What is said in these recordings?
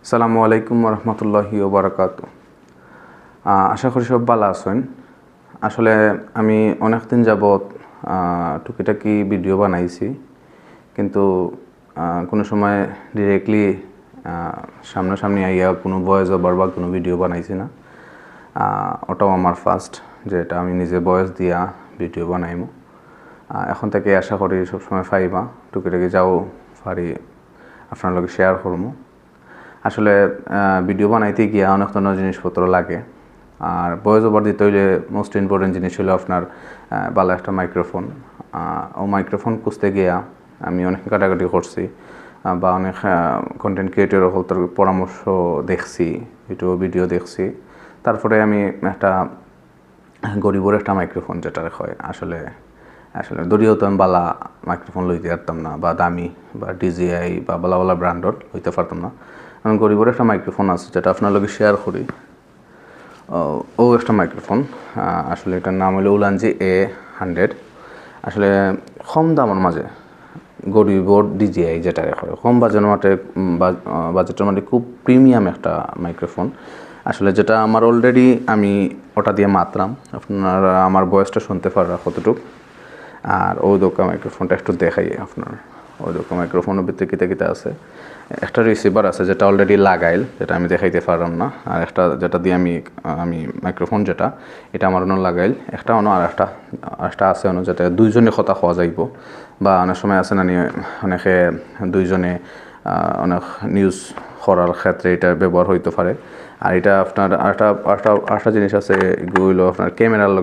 আসসালামু আলাইকুম রহমতুল্লাহি ওবরাকাতু। আশা করি সব ভালো আছেন। আসলে আমি অনেক দিন যাবৎ টুকিটাকি ভিডিও বানাইছি, কিন্তু কোনো সময় ডিরেক্টলি সামনাসামনি আইয়া কোনো ভয়েস ওভার বা কোনো ভিডিও বানাইছি না। ওটাও আমার ফার্স্ট, যেটা আমি নিজে ভয়েস দিয়া ভিডিও বানাইমু। এখন থেকে আশা করি সবসময় ফাইবা টুকিটাকি যাও পারি আপনার লগে শেয়ার করবো। আসলে ভিডিও বানাইতে গিয়া অনেক ধরনের জিনিসপত্র লাগে, আর ভয়েস ওভার দিতে হইলে মোস্ট ইম্পর্টেন্ট জিনিস হলো আপনার ভালো একটা মাইক্রোফোন। ও মাইক্রোফোন খুঁজতে গিয়া আমি অনেক কাটাকাটি করছি, বা অনেক কন্টেন্ট ক্রিয়েটরের হল পরামর্শ দেখছি, ইউটিউব ভিডিও দেখছি। তারপরে আমি একটা গরিবের একটা মাইক্রোফোন যেটা হয়, আসলে যদিও তো আমি বালা মাইক্রোফোন লইতে পারতাম না, বা দামি বা ডিজিআই বা বালা ব্র্যান্ডর লইতে পারতাম না। আমি গরিবের একটা মাইক্রোফোন আছে যেটা আপনার লগে শেয়ার করি। ও একটা মাইক্রোফোন, আসলে এটার নাম হলো উলানজি A100। আসলে কম দামের মাঝে গরিবর ডিজিআই যেটা হয়, কম বাজেটের মাঝে খুব প্রিমিয়াম একটা মাইক্রোফোন। আসলে যেটা আমার অলরেডি আমি ওটা দিয়ে মাত্রাম, আপনারা আমার ভয়েসটা শুনতে পারা কতটুকু। আর ওই দোকান মাইক্রোফোনটা একটু দেখাই আপনার। ওই দোকান মাইক্রোফোনের ভিতরে কিতা আছে, একটা রিসিভার আছে যেটা অলরেডি লাগাইল, যেটা আমি দেখাইতে পারলাম না। আর একটা যেটা দিয়ে আমি মাইক্রোফোন যেটা এটা আমার অন্য লাগাইল, একটা অন্য আর একটা আছে অন্য, যেটা দুইজনে কথা হওয়া যাইব। বা অনেক সময় আছে না অনেকে দুইজনে অনেক নিউজ করার ক্ষেত্রে এটা ব্যবহার হইতে পারে। আর এটা আপনার আরেকটা জিনিস আছে, এগুলো আপনার ক্যামেরার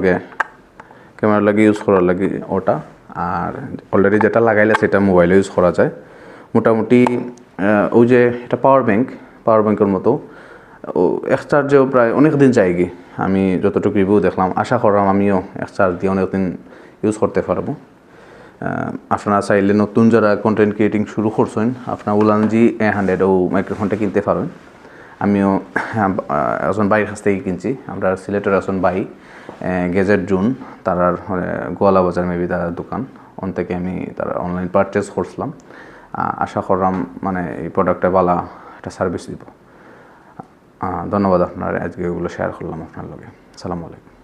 লাগে ইউজ করার লাগে ওটা। আর অলরেডি যেটা লাগাইলে সেটা মোবাইলে ইউজ করা যায় মোটামুটি। ওই যে এটা পাওয়ার ব্যাংকের মতো, ও এক চার্জেও প্রায় অনেক দিন যায়গি। আমি যতটুকু রিভিউ দেখলাম, আশা করলাম আমিও এক চার্জ দিয়ে অনেক দিন ইউজ করতে পারবো। আপনারা চাইলে নতুন যারা কন্টেন্ট ক্রিয়েটিং শুরু করছেন, আপনার উলানজি A100 ও মাইক্রোফোনটা কিনতে পারেন। আমিও একজন ভাইয়ের কাছ থেকে কিনছি, আমরা সিলেটের একজন ভাই গেজেট জুন তারার গোয়ালা বাজার মেবি তার দোকান, ওন থেকে আমি তারা অনলাইন পারচেস করছিলাম। আশা করলাম মানে এই প্রোডাক্টটা ভালো একটা সার্ভিস দিব। ধন্যবাদ আপনার, আজকে এগুলো শেয়ার করলাম আপনার লগে। আসসালামু আলাইকুম।